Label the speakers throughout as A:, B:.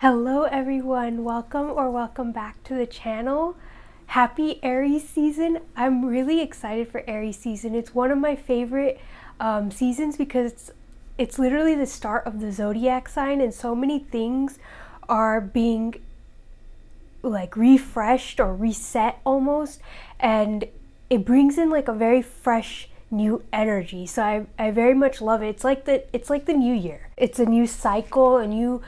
A: Hello everyone, welcome back to the channel. Happy Aries season. I'm really excited for Aries season. It's one of my favorite seasons because it's literally the start of the Zodiac sign, and so many things are being like refreshed or reset almost, and it brings in like a very fresh new energy. So I very much love it. It's like the new year. It's a new cycle, a new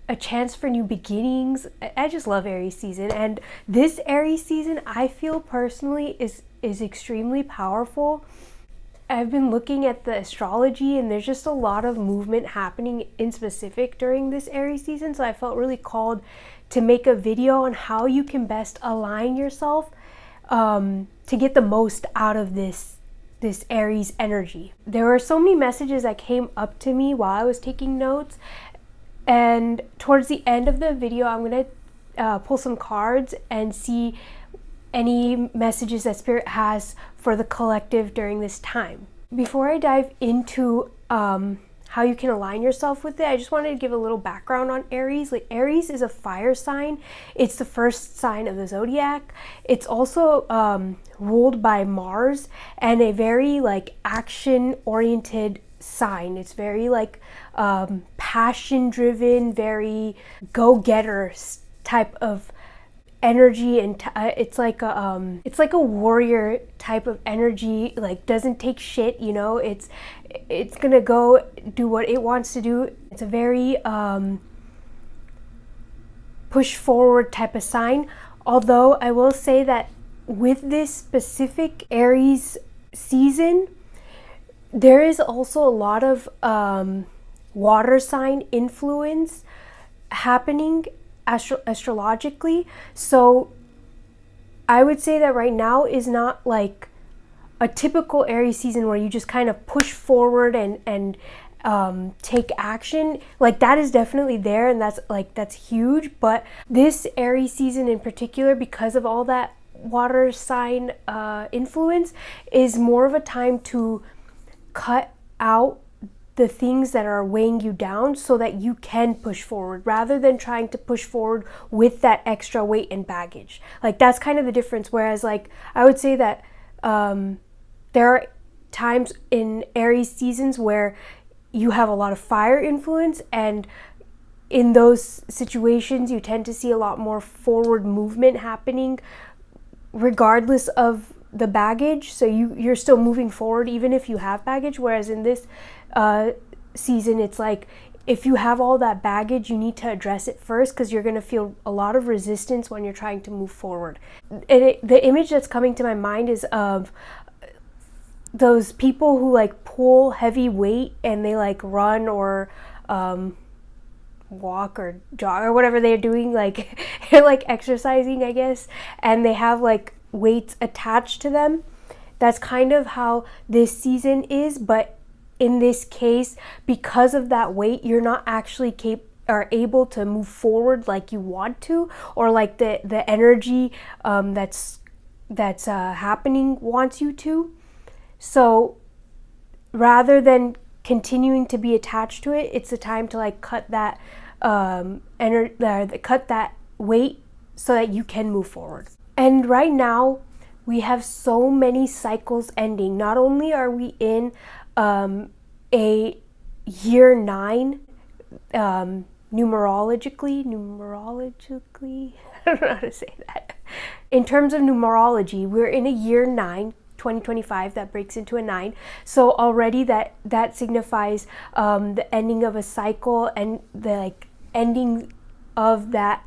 A: a chance for new beginnings. I just love Aries season, and this Aries season I feel personally is extremely powerful. I've been looking at the astrology, and there's just a lot of movement happening in specific during this Aries season, so I felt really called to make a video on how you can best align yourself to get the most out of this Aries energy. There were so many messages that came up to me while I was taking notes, and towards the end of the video I'm going to pull some cards and see any messages that Spirit has for the collective during this time. Before I dive into how you can align yourself with it, I just wanted to give a little background on Aries. Like, Aries is a fire sign. It's the first sign of the Zodiac. It's also ruled by Mars, and a very action-oriented sign. It's very passion driven, very go-getter type of energy, and it's like a warrior type of energy. Like, doesn't take shit, you know. It's gonna go do what it wants to do. It's a very push forward type of sign. Although I will say that with this specific Aries season, there is also a lot of water sign influence happening astrologically. So I would say that right now is not like a typical Aries season where you just kind of push forward and take action. Like, that is definitely there, and that's huge. But this Aries season in particular, because of all that water sign influence, is more of a time to cut out the things that are weighing you down so that you can push forward, rather than trying to push forward with that extra weight and baggage. Like, that's kind of the difference. Whereas I would say that there are times in Aries seasons where you have a lot of fire influence, and in those situations you tend to see a lot more forward movement happening regardless of the baggage. So you're still moving forward even if you have baggage. Whereas in this season, it's like, if you have all that baggage, you need to address it first, because you're going to feel a lot of resistance when you're trying to move forward. And the image that's coming to my mind is of those people who pull heavy weight, and they run or walk or jog or whatever they're doing, they're exercising, I guess, and they have weights attached to them. That's kind of how this season is, but in this case, because of that weight, you're not actually able to move forward like you want to, or the energy that's happening wants you to. So rather than continuing to be attached to it, it's a time to cut that cut that weight so that you can move forward. And right now we have so many cycles ending. Not only are we in a year 9 numerologically I don't know how to say that. In terms of numerology, we're in a year 9, 2025, that breaks into a 9. So already that signifies the ending of a cycle, and the ending of that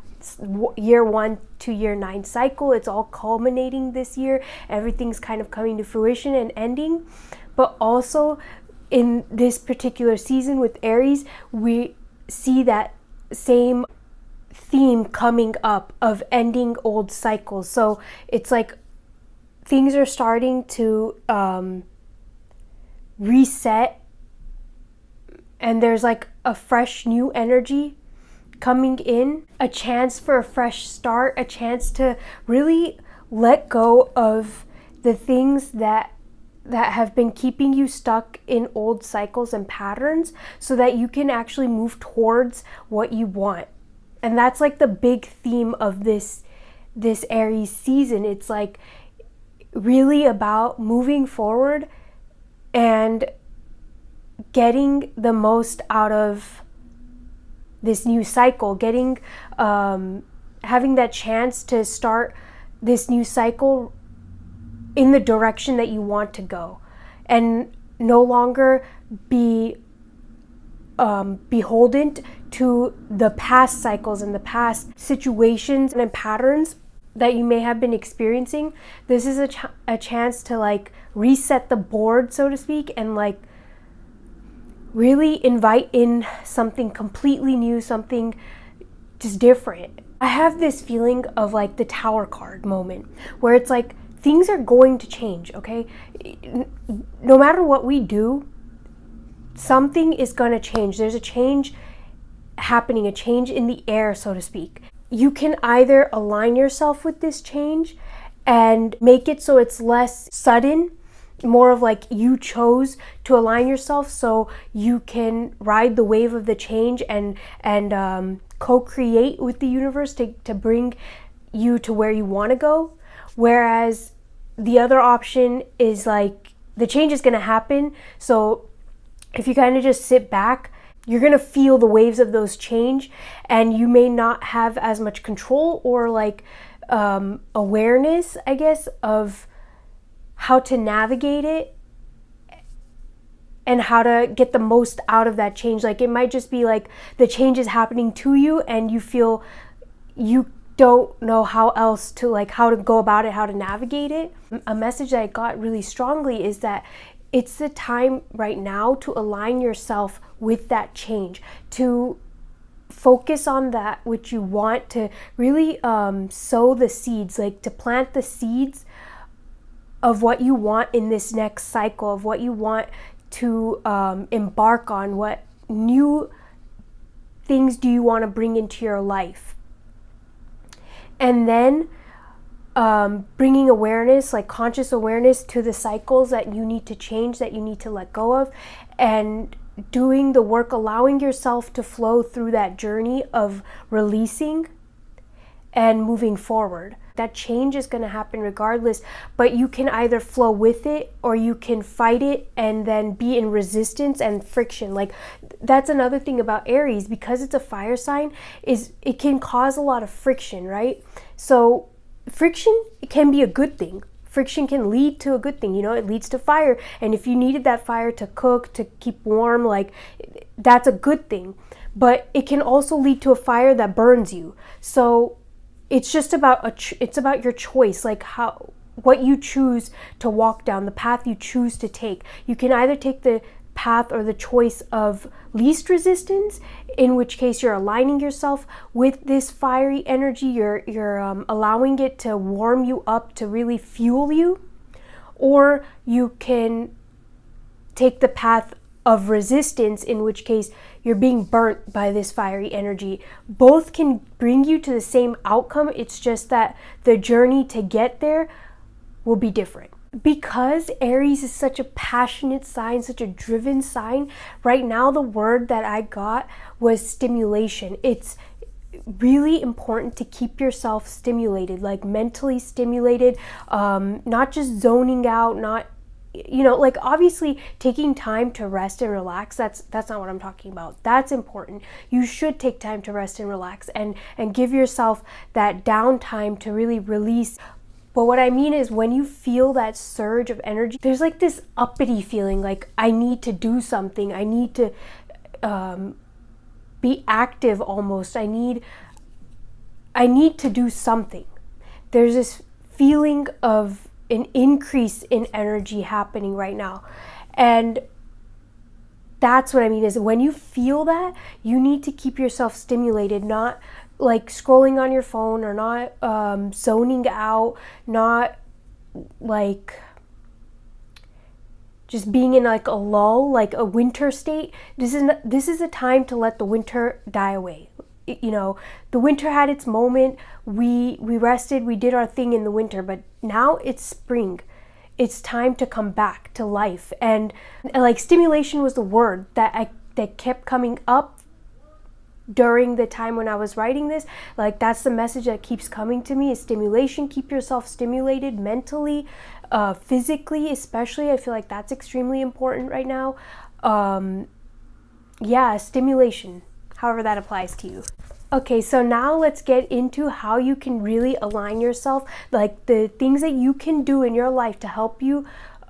A: year 1 to year 9 cycle. It's all culminating this year. Everything's kind of coming to fruition and ending. But also in this particular season with Aries, we see that same theme coming up of ending old cycles. So it's like things are starting to reset, and there's a fresh new energy coming in, a chance for a fresh start, a chance to really let go of the things that have been keeping you stuck in old cycles and patterns, so that you can actually move towards what you want. And that's like the big theme of this Aries season. It's like really about moving forward and getting the most out of this new cycle, getting having that chance to start this new cycle in the direction that you want to go, and no longer be beholden to the past cycles and the past situations and patterns that you may have been experiencing. This is a chance to like reset the board, so to speak, and like really invite in something completely new, something just different. I have this feeling of like the Tower card moment where it's like things are going to change, okay? No matter what we do, something is going to change. There's a change happening, a change in the air, so to speak. You can either align yourself with this change and make it so it's less sudden, more of like you chose to align yourself so you can ride the wave of the change and co-create with the universe to bring you to where you want to go. Whereas the other option is like the change is going to happen, so if you kind of just sit back, you're going to feel the waves of those change, and you may not have as much control or like awareness, I guess, of how to navigate it and how to get the most out of that change. Like it might just be like the change is happening to you and you feel you don't know how else to, like, how to go about it, how to navigate it. A message that I got really strongly is that it's the time right now to align yourself with that change, to focus on that which you want, to really sow the seeds, like to plant the seeds of what you want in this next cycle, of what you want to embark on, what new things do you want to bring into your life. And then bringing awareness, like conscious awareness, to the cycles that you need to change, that you need to let go of, and doing the work, allowing yourself to flow through that journey of releasing and moving forward. That change is going to happen regardless, but you can either flow with it or you can fight it and then be in resistance and friction. Like that's another thing about Aries, because it's a fire sign, is it can cause a lot of friction, right? So friction can be a good thing. Friction can lead to a good thing, you know, it leads to fire. And if you needed that fire to cook, to keep warm, like that's a good thing. But it can also lead to a fire that burns you. So it's just about it's about your choice, like what you choose to walk down, the path you choose to take. You can either take the path or the choice of least resistance, in which case you're aligning yourself with this fiery energy, you're allowing it to warm you up, to really fuel you, or you can take the path of resistance, in which case you're being burnt by this fiery energy. Both can bring you to the same outcome. It's just that the journey to get there will be different. Because Aries is such a passionate sign, such a driven sign, right now the word that I got was stimulation. It's really important to keep yourself stimulated, like mentally stimulated, not just zoning out, not, you know, like obviously taking time to rest and relax, that's not what I'm talking about. That's important. You should take time to rest and relax and give yourself that downtime to really release. But what I mean is, when you feel that surge of energy, there's like this uppity feeling, like I need to do something, I need to be active almost, I need to do something. There's this feeling of an increase in energy happening right now. And that's what I mean, is when you feel that, you need to keep yourself stimulated, not like scrolling on your phone, or not zoning out, not like just being in like a lull, like a winter state. This is a time to let the winter die away. You know, the winter had its moment. We rested, we did our thing in the winter, but now it's spring. It's time to come back to life. And like stimulation was the word that kept coming up during the time when I was writing this. Like, that's the message that keeps coming to me, is stimulation. Keep yourself stimulated mentally, physically especially. I feel like that's extremely important right now. Yeah, stimulation, however that applies to you. Okay, so now let's get into how you can really align yourself, like the things that you can do in your life to help you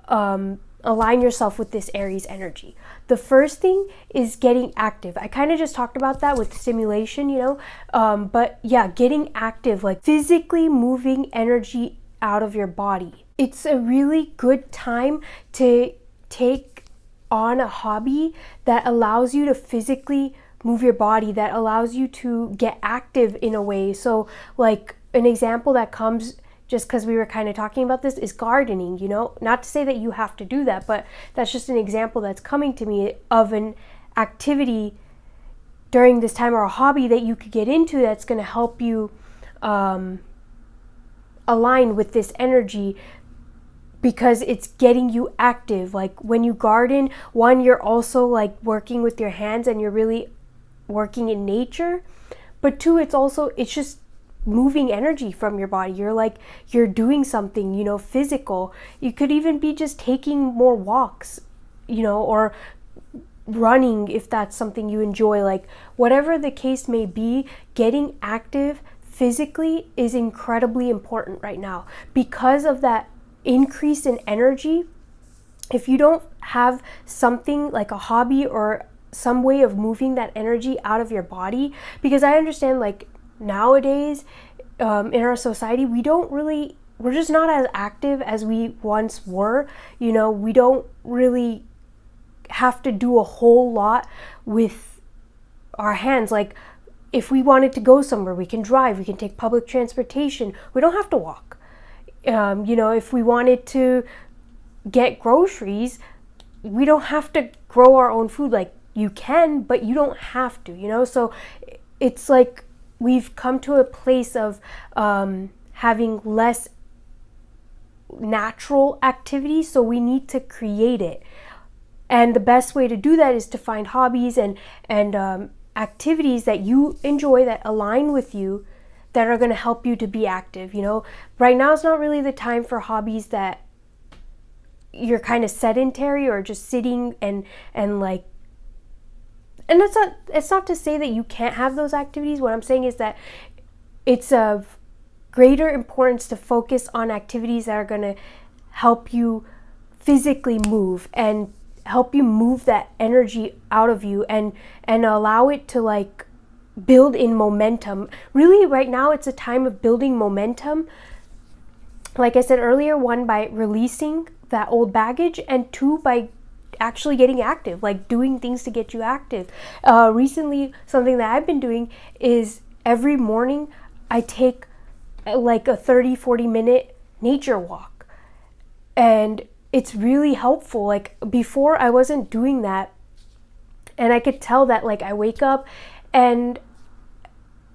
A: align yourself with this Aries energy. The first thing is getting active. I kind of just talked about that with stimulation, but yeah, getting active, like physically moving energy out of your body. It's a really good time to take on a hobby that allows you to physically move your body, that allows you to get active in a way. So like an example that comes, just because we were kind of talking about this, is gardening, not to say that you have to do that, but that's just an example that's coming to me of an activity during this time, or a hobby that you could get into that's going to help you align with this energy, because it's getting you active. Like when you garden, one, you're also like working with your hands and you're really working in nature, but two, it's just moving energy from your body. You're doing something, physical. You could even be just taking more walks, or running if that's something you enjoy. Like whatever the case may be, getting active physically is incredibly important right now because of that increase in energy. If you don't have something like a hobby or some way of moving that energy out of your body, because I understand like nowadays in our society, we're just not as active as we once were. We don't really have to do a whole lot with our hands. Like if we wanted to go somewhere, we can drive, we can take public transportation. We don't have to walk. If we wanted to get groceries, we don't have to grow our own food. Like you can, but you don't have to, so it's like we've come to a place of having less natural activity, so we need to create it. And the best way to do that is to find hobbies and activities that you enjoy, that align with you, that are going to help you to be active. Right now is not really the time for hobbies that you're kind of sedentary or just sitting and it's not to say that you can't have those activities. What I'm saying is that it's of greater importance to focus on activities that are going to help you physically move and help you move that energy out of you and allow it to like build in momentum. Really, right now it's a time of building momentum. Like I said earlier, one, by releasing that old baggage, and two, by actually getting active, like doing things to get you active. Recently, something that I've been doing is every morning I take like a 30-40 minute nature walk, and it's really helpful. Like before I wasn't doing that, and I could tell that like I wake up and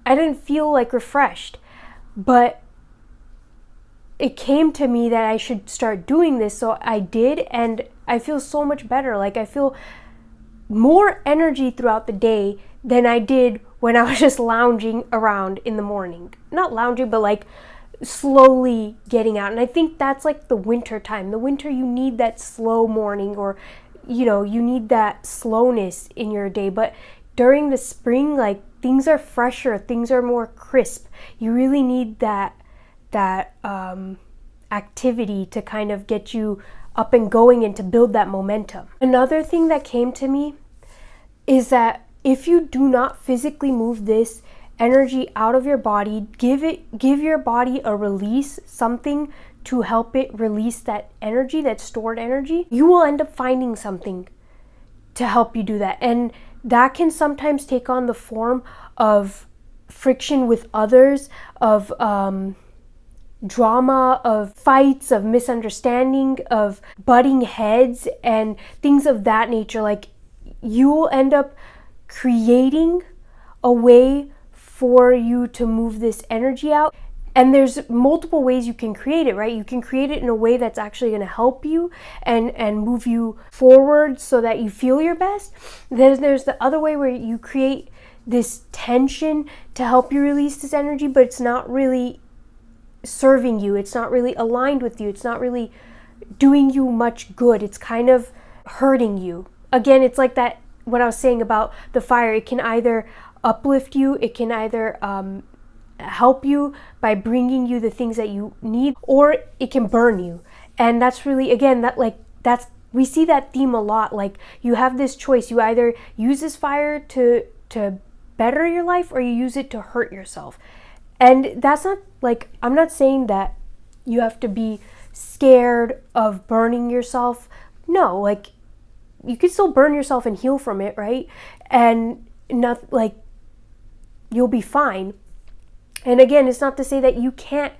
A: I didn't feel like refreshed, but it came to me that I should start doing this, so I did, and I feel so much better. Like I feel more energy throughout the day than I did when I was just lounging around in the morning. Not lounging, but like slowly getting out. And I think that's like the winter time. The winter, you need that slow morning, or you need that slowness in your day. But during the spring, like things are fresher, things are more crisp. You really need that activity to kind of get you up and going and to build that momentum. Another thing that came to me is that if you do not physically move this energy out of your body, give your body a release, something to help it release that energy, that stored energy, you will end up finding something to help you do that. And that can sometimes take on the form of friction with others, of drama, of fights, of misunderstanding, of butting heads, and things of that nature. Like you will end up creating a way for you to move this energy out. And there's multiple ways you can create it, right? You can create it in a way that's actually going to help you and move you forward so that you feel your best. Then there's the other way where you create this tension to help you release this energy, but it's not really serving you. It's not really aligned with you. It's not really doing you much good. It's kind of hurting you. Again, it's like that, what I was saying about the fire. It can either uplift you, it can either help you by bringing you the things that you need, or it can burn you. And that's really, again, that's we see that theme a lot. Like, you have this choice. You either use this fire to better your life, or you use it to hurt yourself. And that's not, like, I'm not saying that you have to be scared of burning yourself. No, like, you can still burn yourself and heal from it, right? And not, like, you'll be fine. And again, it's not to say that you can't,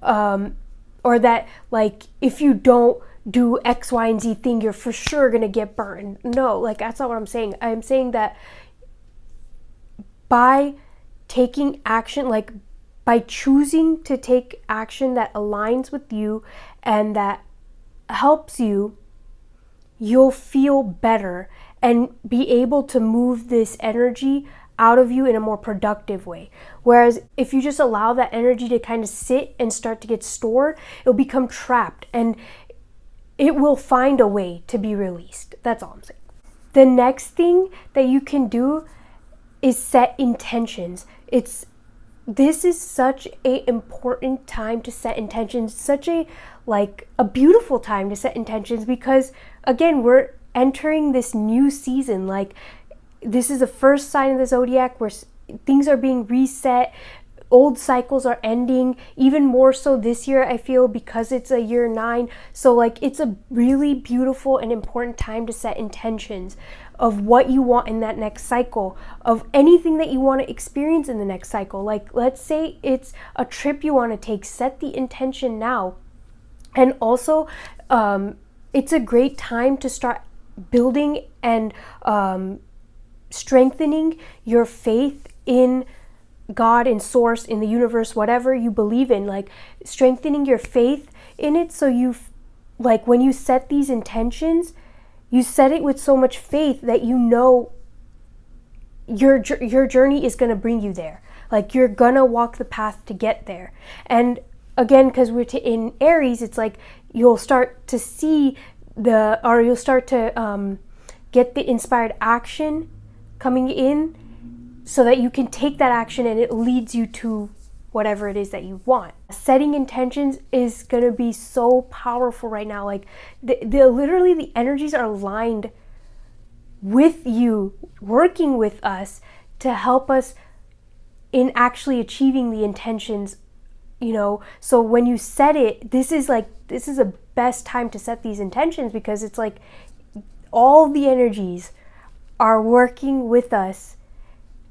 A: or that, like, if you don't do X, Y, and Z thing, you're for sure gonna get burned. No, like, that's not what I'm saying. I'm saying that by taking action, like, by choosing to take action that aligns with you and that helps you, you'll feel better and be able to move this energy out of you in a more productive way. Whereas if you just allow that energy to kind of sit and start to get stored, it'll become trapped and it will find a way to be released. That's all I'm saying. The next thing that you can do is set intentions. This is such an important time to set intentions, such a beautiful time to set intentions, because again, we're entering this new season. Like, this is the first sign of the Zodiac where things are being reset, old cycles are ending, even more so this year, I feel, because it's a year 9. So, like, it's a really beautiful and important time to set intentions of what you want in that next cycle, of anything that you want to experience in the next cycle. Like, let's say it's a trip you want to take, set the intention now. And also, it's a great time to start building and strengthening your faith in God, in source, in the universe, whatever you believe in, like, strengthening your faith in it. So like, when you set these intentions, you set it with so much faith that you know your journey is going to bring you there. Like, you're going to walk the path to get there. And again, because we're in Aries, it's like you'll start to see you'll start to get the inspired action coming in so that you can take that action and it leads you to whatever it is that you want. Setting intentions is going to be so powerful right now. Like, literally the energies are aligned with you, working with us to help us in actually achieving the intentions, you know. So when you set it, this is the best time to set these intentions, because it's like all the energies are working with us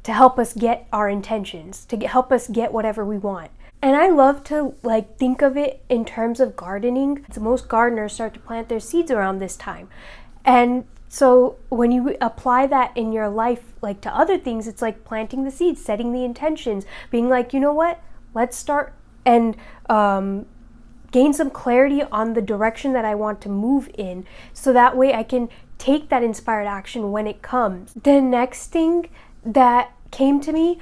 A: to help us get our intentions, to help us get whatever we want. And I love to, like, think of it in terms of gardening. So most gardeners start to plant their seeds around this time. And so when you apply that in your life, like, to other things, it's like planting the seeds, setting the intentions, being like, you know what, let's start and gain some clarity on the direction that I want to move in, so that way I can take that inspired action when it comes. The next thing that came to me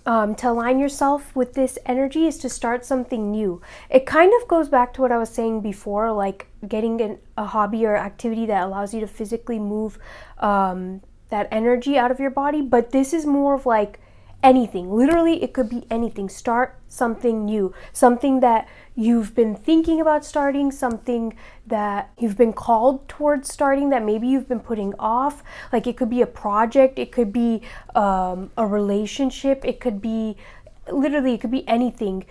A: to align yourself with this energy is to start something new. It kind of goes back to what I was saying before, like getting a hobby or activity that allows you to physically move that energy out of your body. But this is more of like anything. Literally, it could be anything. Start something new, something that you've been thinking about starting, something that you've been called towards starting that maybe you've been putting off. Like, it could be a project, it could be a relationship, it could be anything.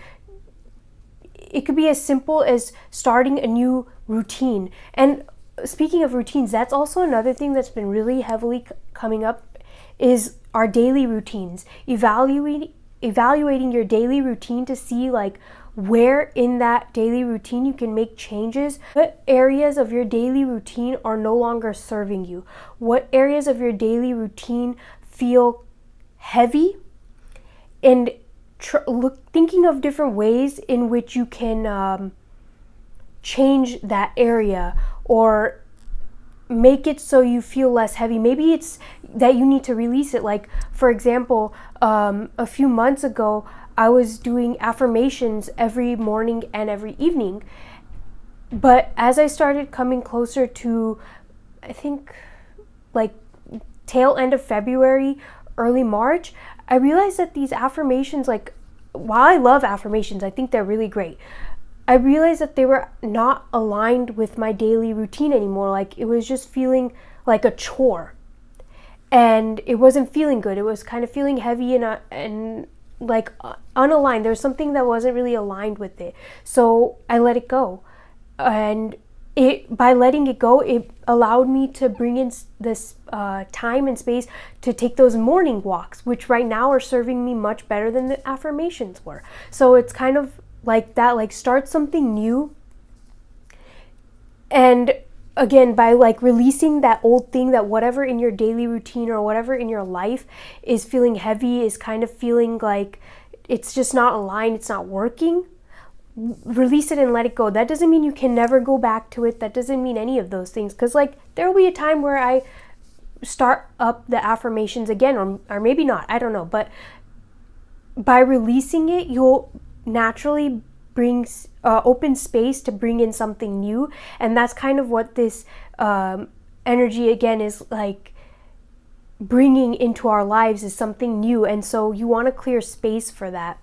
A: It could be as simple as starting a new routine. And speaking of routines, that's also another thing that's been really heavily coming up, is our daily routines. Evaluating your daily routine to see, like, where in that daily routine you can make changes. What areas of your daily routine are no longer serving you? What areas of your daily routine feel heavy? And thinking of different ways in which you can change that area, or make it so you feel less heavy. Maybe it's that you need to release it. Like, for example, a few months ago, I was doing affirmations every morning and every evening. But as I started coming closer to, I think, like tail end of February, early March, I realized that these affirmations, like, while I love affirmations, I think they're really great, I realized that they were not aligned with my daily routine anymore. Like, it was just feeling like a chore, and it wasn't feeling good. It was kind of feeling heavy and like unaligned. There was something that wasn't really aligned with it. So I let it go, and by letting it go, it allowed me to bring in this time and space to take those morning walks, which right now are serving me much better than the affirmations were. So it's kind of like that, like, start something new. And again, by like releasing that old thing, that whatever in your daily routine or whatever in your life is feeling heavy, is kind of feeling like it's just not aligned, it's not working, release it and let it go. That doesn't mean you can never go back to it. That doesn't mean any of those things, because like there will be a time where I start up the affirmations again, or maybe not, I don't know. But by releasing it, you'll naturally brings open space to bring in something new. And that's kind of what this energy again is like bringing into our lives, is something new. And so you want to clear space for that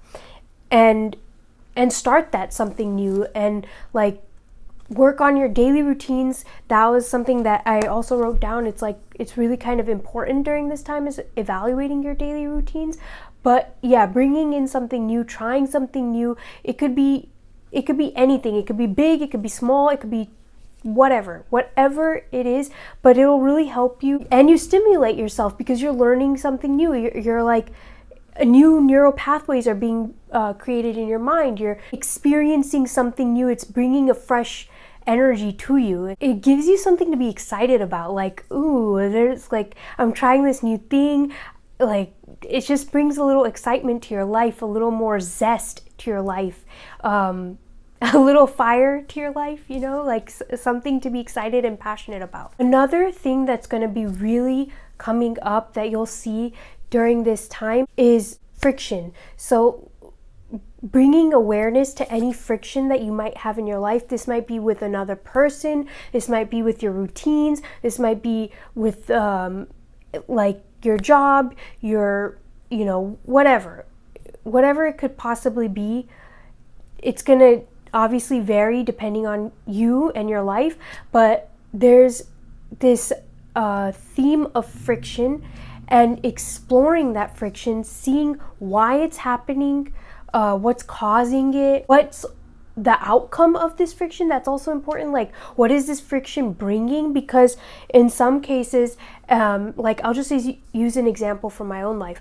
A: and start that something new, and like work on your daily routines. That was something that I also wrote down. It's like, it's really kind of important during this time, is evaluating your daily routines. But yeah, bringing in something new, trying something new. It could be anything. It could be big, it could be small, it could be whatever it is, but it'll really help you, and you stimulate yourself because you're learning something new. You're like, new neural pathways are being created in your mind. You're experiencing something new. It's bringing a fresh energy to you. It gives you something to be excited about. Like, ooh, there's like, I'm trying this new thing. Like, it just brings a little excitement to your life, a little more zest to your life, a little fire to your life, you know, like something to be excited and passionate about. Another thing that's going to be really coming up that you'll see during this time is friction. So bringing awareness to any friction that you might have in your life. This might be with another person, this might be with your routines, this might be with like your job, your, you know, whatever it could possibly be. It's gonna obviously vary depending on you and your life, but there's this theme of friction, and exploring that friction, seeing why it's happening, what's causing it, what's the outcome of this friction. That's also important. Like, what is this friction bringing? Because in some cases, like, I'll just use an example from my own life.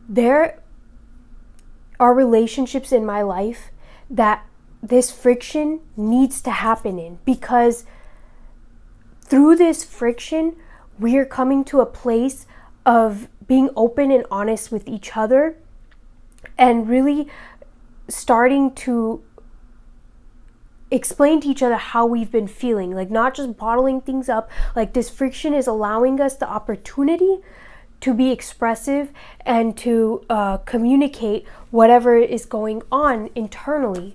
A: There are relationships in my life that this friction needs to happen in, because through this friction, we're coming to a place of being open and honest with each other, and really starting to explain to each other how we've been feeling, like not just bottling things up. Like, this friction is allowing us the opportunity to be expressive and to communicate whatever is going on internally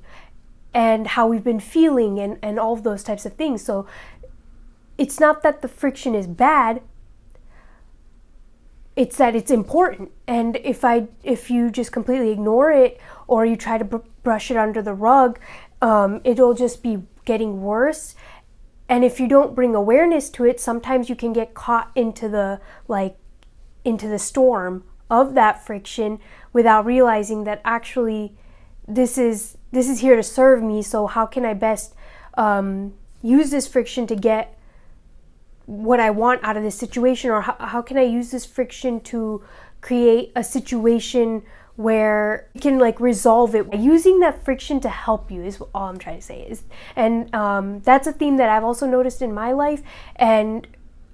A: and how we've been feeling, and all of those types of things. So it's not that the friction is bad, it's that it's important. And if you just completely ignore it, or you try to brush it under the rug, it'll just be getting worse. And if you don't bring awareness to it, sometimes you can get caught into the storm of that friction without realizing that actually this is here to serve me. So how can I best use this friction to get what I want out of this situation? Or how can I use this friction to create a situation where you can like resolve it? Using that friction to help you is all I'm trying to say. And that's a theme that I've also noticed in my life. And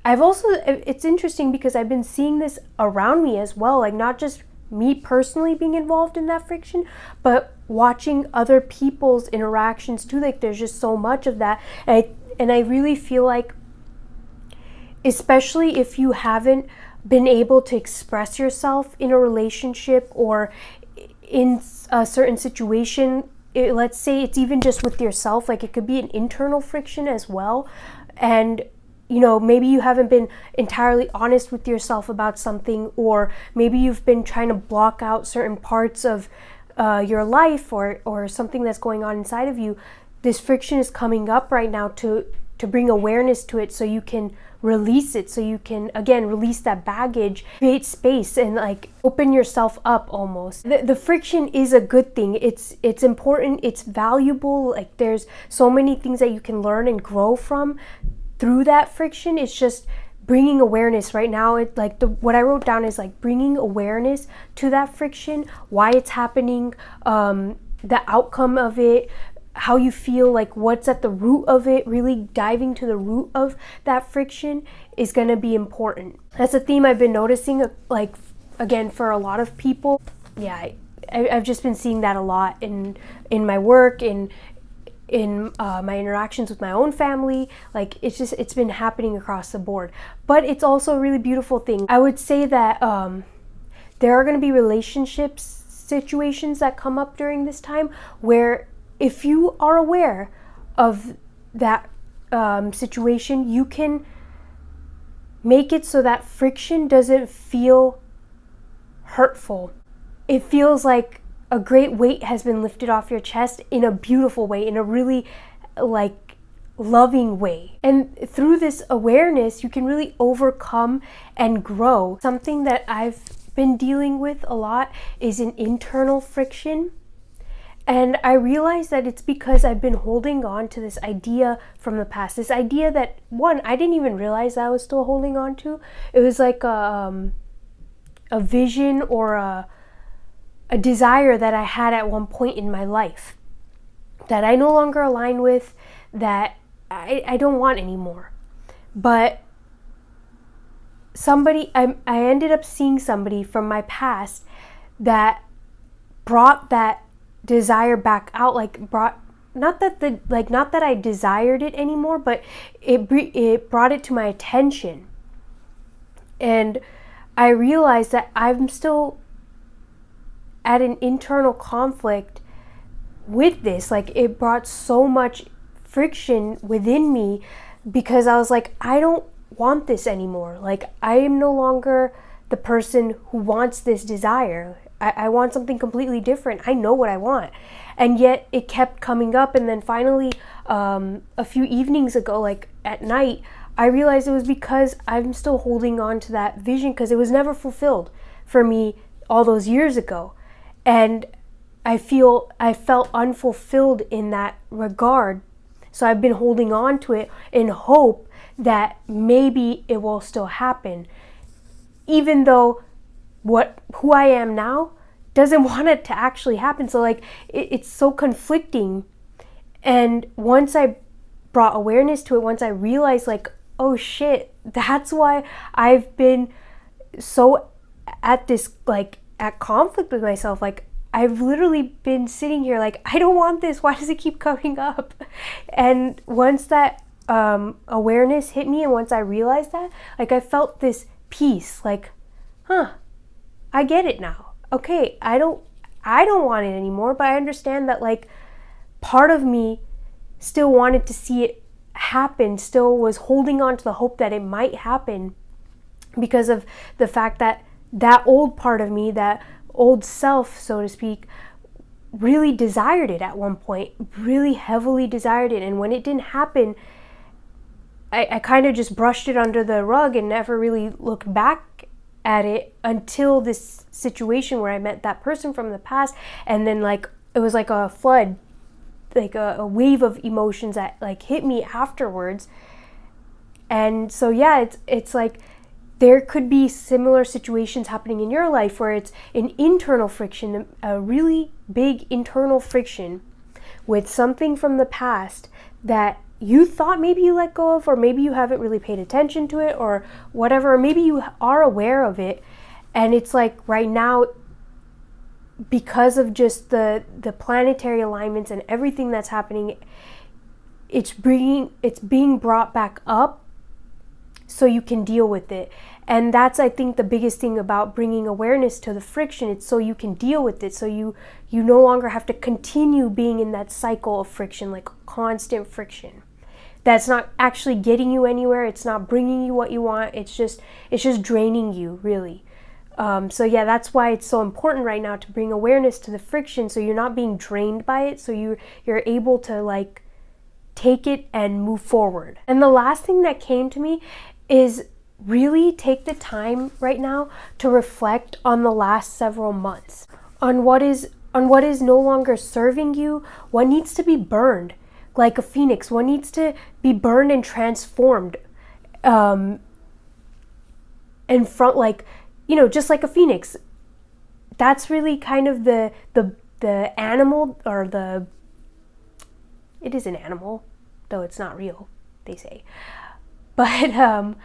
A: it's interesting because I've been seeing this around me as well, like not just me personally being involved in that friction, but watching other people's interactions too. Like, there's just so much of that. And I really feel like especially if you haven't been able to express yourself in a relationship or in a certain situation. Let's say it's even just with yourself, like it could be an internal friction as well. And maybe you haven't been entirely honest with yourself about something, or maybe you've been trying to block out certain parts of your life or something that's going on inside of you. This friction is coming up right now to bring awareness to it, so you can release it, so you can again release that baggage, create space, and like open yourself up almost. The friction is a good thing. It's important, it's valuable. Like there's so many things that you can learn and grow from through that friction. It's just bringing awareness right now. It like what I wrote down is like bringing awareness to that friction, why it's happening, the outcome of it, how you feel, like what's at the root of it. Really diving to the root of that friction is going to be important. That's a theme I've been noticing, like again, for a lot of people. Yeah, I've just been seeing that a lot in my work, in my interactions with my own family. Like it's been happening across the board. But it's also a really beautiful thing. I would say that there are going to be relationships situations that come up during this time where, if you are aware of that situation, you can make it so that friction doesn't feel hurtful. It feels like a great weight has been lifted off your chest in a beautiful way, in a really like loving way. And through this awareness, you can really overcome and grow. Something that I've been dealing with a lot is an internal friction. And I realized that it's because I've been holding on to this idea from the past. This idea that, one, I didn't even realize I was still holding on to. It was like a vision or a desire that I had at one point in my life that I no longer align with, that I don't want anymore. But I ended up seeing somebody from my past that brought that desire back out, not that I desired it anymore, but it brought it to my attention. And I realized that I'm still at an internal conflict with this. Like, it brought so much friction within me because I was like, I don't want this anymore. Like, I am no longer the person who wants this desire. I want something completely different. I know what I want. And yet it kept coming up. And then finally, a few evenings ago, like at night, I realized it was because I'm still holding on to that vision because it was never fulfilled for me all those years ago. And I felt unfulfilled in that regard. So I've been holding on to it in hope that maybe it will still happen, even though who I am now doesn't want it to actually happen. So like it's so conflicting. And once I brought awareness to it, once I realized like, oh shit, that's why I've been so at conflict with myself. Like, I've literally been sitting here like, I don't want this. Why does it keep coming up? And once that awareness hit me, and once I realized that, like, I felt this peace, like, I get it now. Okay, I don't want it anymore, but I understand that, like, part of me still wanted to see it happen, still was holding on to the hope that it might happen because of the fact that that old part of me, that old self, so to speak, really desired it at one point, really heavily desired it. And when it didn't happen, I kind of just brushed it under the rug and never really looked back at it until this situation where I met that person from the past. And then, like, it was like a flood, like a wave of emotions that like hit me afterwards. And so yeah, it's like there could be similar situations happening in your life where it's an internal friction, a really big internal friction with something from the past that you thought maybe you let go of, or maybe you haven't really paid attention to it, or whatever, or maybe you are aware of it. And it's like right now, because of just the planetary alignments and everything that's happening, it's being brought back up so you can deal with it. And that's, I think, the biggest thing about bringing awareness to the friction. It's so you can deal with it, so you no longer have to continue being in that cycle of friction, like constant friction. That's not actually getting you anywhere. It's not bringing you what you want. It's just draining you, really. So yeah, that's why it's so important right now to bring awareness to the friction, so you're not being drained by it, so you're able to like take it and move forward. And the last thing that came to me is really take the time right now to reflect on the last several months, on what is no longer serving you, what needs to be burned like a phoenix, what needs to be burned and transformed, and from, like, you know, just like a phoenix. That's really kind of the animal, or it is an animal, though it's not real, they say. But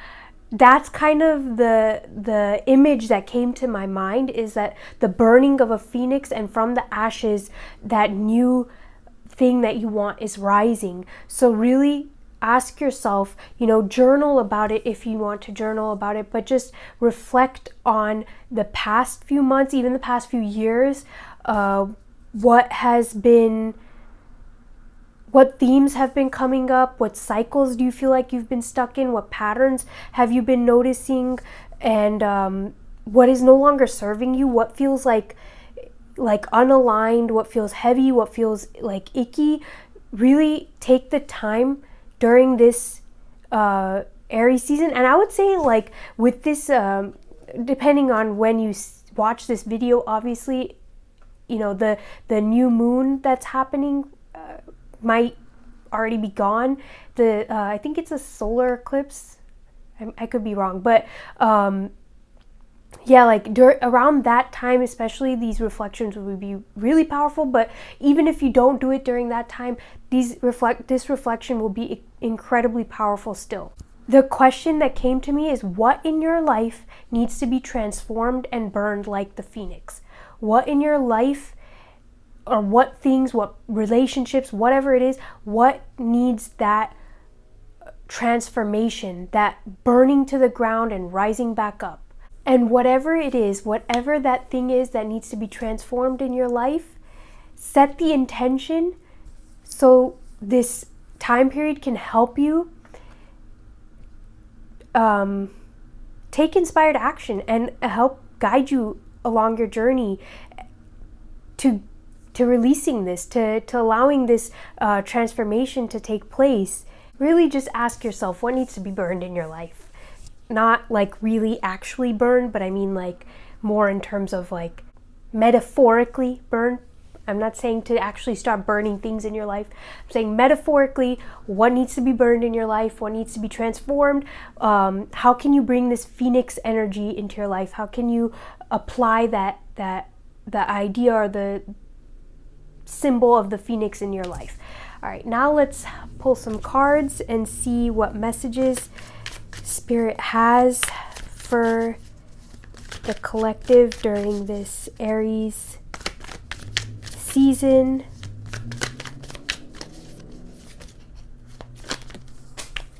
A: that's kind of the image that came to my mind, is that the burning of a phoenix, and from the ashes, that new thing that you want is rising. So really ask yourself, you know, journal about it if you want to journal about it, but just reflect on the past few months, even the past few years, what themes have been coming up, what cycles do you feel like you've been stuck in, what patterns have you been noticing, and what is no longer serving you, what feels like unaligned, what feels heavy, what feels like icky. Really take the time during this Aries season. And I would say, like, with this, depending on when you watch this video, obviously, you know, the new moon that's happening might already be gone. I think it's a solar eclipse. I could be wrong, but yeah, like around that time especially, these reflections would be really powerful. But even if you don't do it during that time, this reflection will be incredibly powerful still. The question that came to me is, what in your life needs to be transformed and burned like the phoenix? What in your life, or what things, what relationships, whatever it is, what needs that transformation, that burning to the ground and rising back up? And whatever it is, whatever that thing is that needs to be transformed in your life, set the intention so this time period can help you take inspired action and help guide you along your journey to releasing this, to allowing this transformation to take place. Really just ask yourself, what needs to be burned in your life? Not like really actually burned, but I mean like more in terms of like metaphorically burned. I'm not saying to actually start burning things in your life. I'm saying metaphorically, what needs to be burned in your life, what needs to be transformed. How can you bring this phoenix energy into your life? How can you apply the idea or the symbol of the phoenix in your life? All right, now let's pull some cards and see what messages Spirit has for the collective during this Aries season.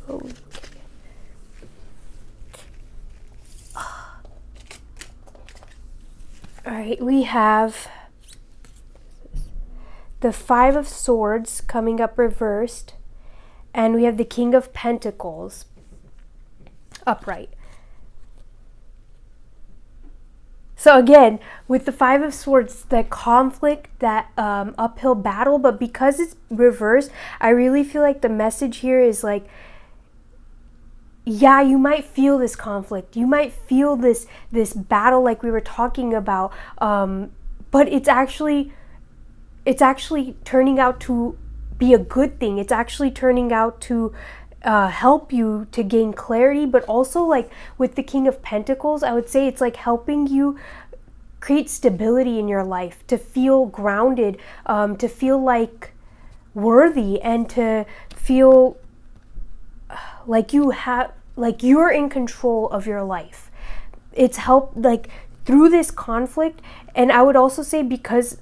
A: Okay. All right, we have the Five of Swords coming up reversed, and we have the King of Pentacles upright. So again, with the Five of Swords, that conflict, that uphill battle, but because it's reversed, I really feel like the message here is like, yeah, you might feel this conflict, you might feel this battle like we were talking about, but it's actually turning out to be a good thing. It's actually turning out to help you to gain clarity, but also, like with the King of Pentacles, I would say it's like helping you create stability in your life, to feel grounded, to feel like worthy, and to feel like you're in control of your life. It's helped like through this conflict. And I would also say, because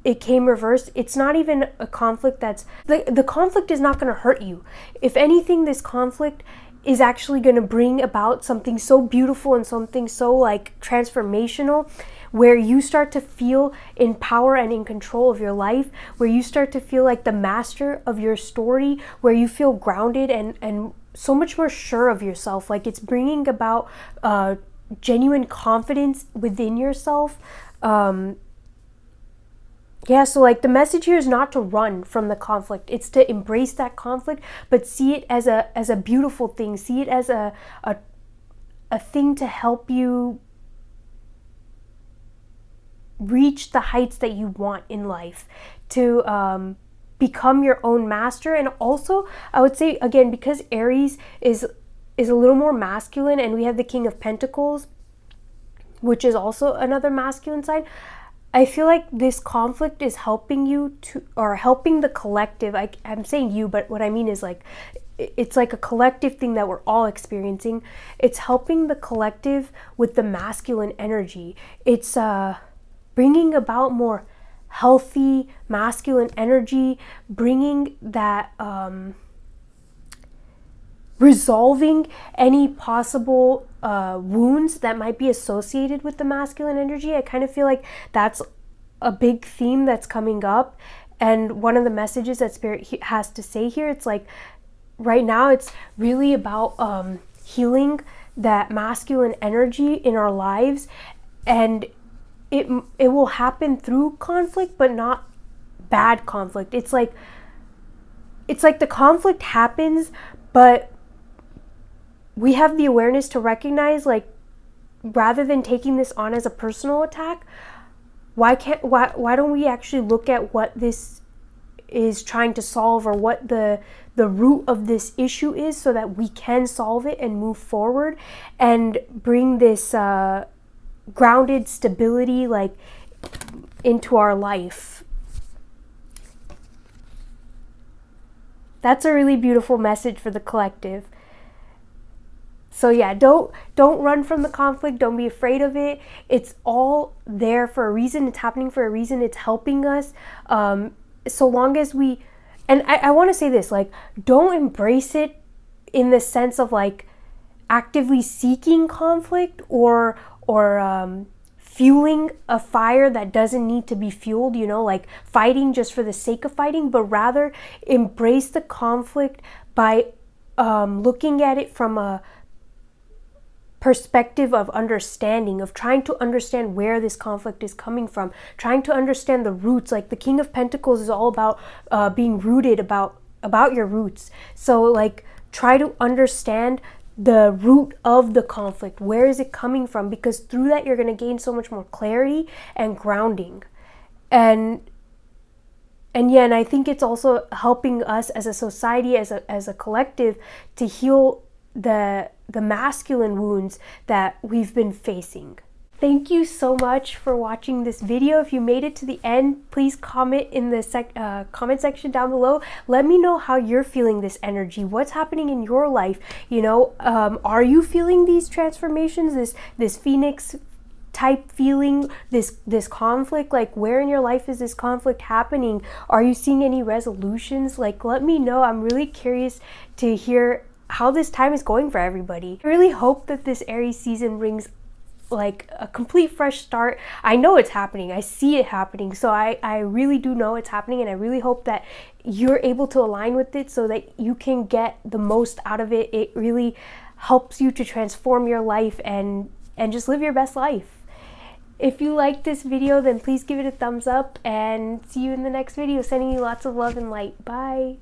A: it came reversed, it's not even a conflict that's the conflict is not going to hurt you. If anything, this conflict is actually going to bring about something so beautiful and something so like transformational, where you start to feel in power and in control of your life, where you start to feel like the master of your story, where you feel grounded and so much more sure of yourself. Like it's bringing about genuine confidence within yourself. Yeah, so like the message here is not to run from the conflict. It's to embrace that conflict, but see it as a beautiful thing. See it as a thing to help you reach the heights that you want in life, to become your own master. And also, I would say again, because Aries is a little more masculine, and we have the King of Pentacles, which is also another masculine sign. I feel like this conflict is helping you to, or helping the collective. I'm saying you, but what I mean is like, it's like a collective thing that we're all experiencing. It's helping the collective with the masculine energy. It's bringing about more healthy masculine energy, bringing that, resolving any possible wounds that might be associated with the masculine energy. I kind of feel like that's a big theme that's coming up, and one of the messages that Spirit has to say here, it's like right now it's really about healing that masculine energy in our lives, and it will happen through conflict, but not bad conflict. It's like the conflict happens, but we have the awareness to recognize, like, rather than taking this on as a personal attack, why don't we actually look at what this is trying to solve, or what the root of this issue is, so that we can solve it and move forward and bring this grounded stability like into our life. That's a really beautiful message for the collective. So yeah, don't run from the conflict. Don't be afraid of it. It's all there for a reason. It's happening for a reason. It's helping us. So long as we, and I want to say this, like, don't embrace it in the sense of like actively seeking conflict or fueling a fire that doesn't need to be fueled, you know, like fighting just for the sake of fighting, but rather embrace the conflict by looking at it from a perspective of understanding, of trying to understand where this conflict is coming from, trying to understand the roots. Like the King of Pentacles is all about being rooted, about your roots. So like try to understand the root of the conflict. Where is it coming from? Because through that you're going to gain so much more clarity and grounding. And yeah, and I think it's also helping us as a society, as a collective, to heal the masculine wounds that we've been facing. Thank you so much for watching this video. If you made it to the end, please comment in the comment section down below. Let me know how you're feeling this energy. What's happening in your life? You know, are you feeling these transformations, this phoenix type feeling, this conflict? Like, where in your life is this conflict happening? Are you seeing any resolutions? Like, let me know. I'm really curious to hear how this time is going for everybody. I really hope that this Aries season brings like a complete fresh start. I know it's happening. I see it happening. So I really do know it's happening, and I really hope that you're able to align with it so that you can get the most out of it. It really helps you to transform your life and just live your best life. If you liked this video, then please give it a thumbs up, and see you in the next video. Sending you lots of love and light. Bye.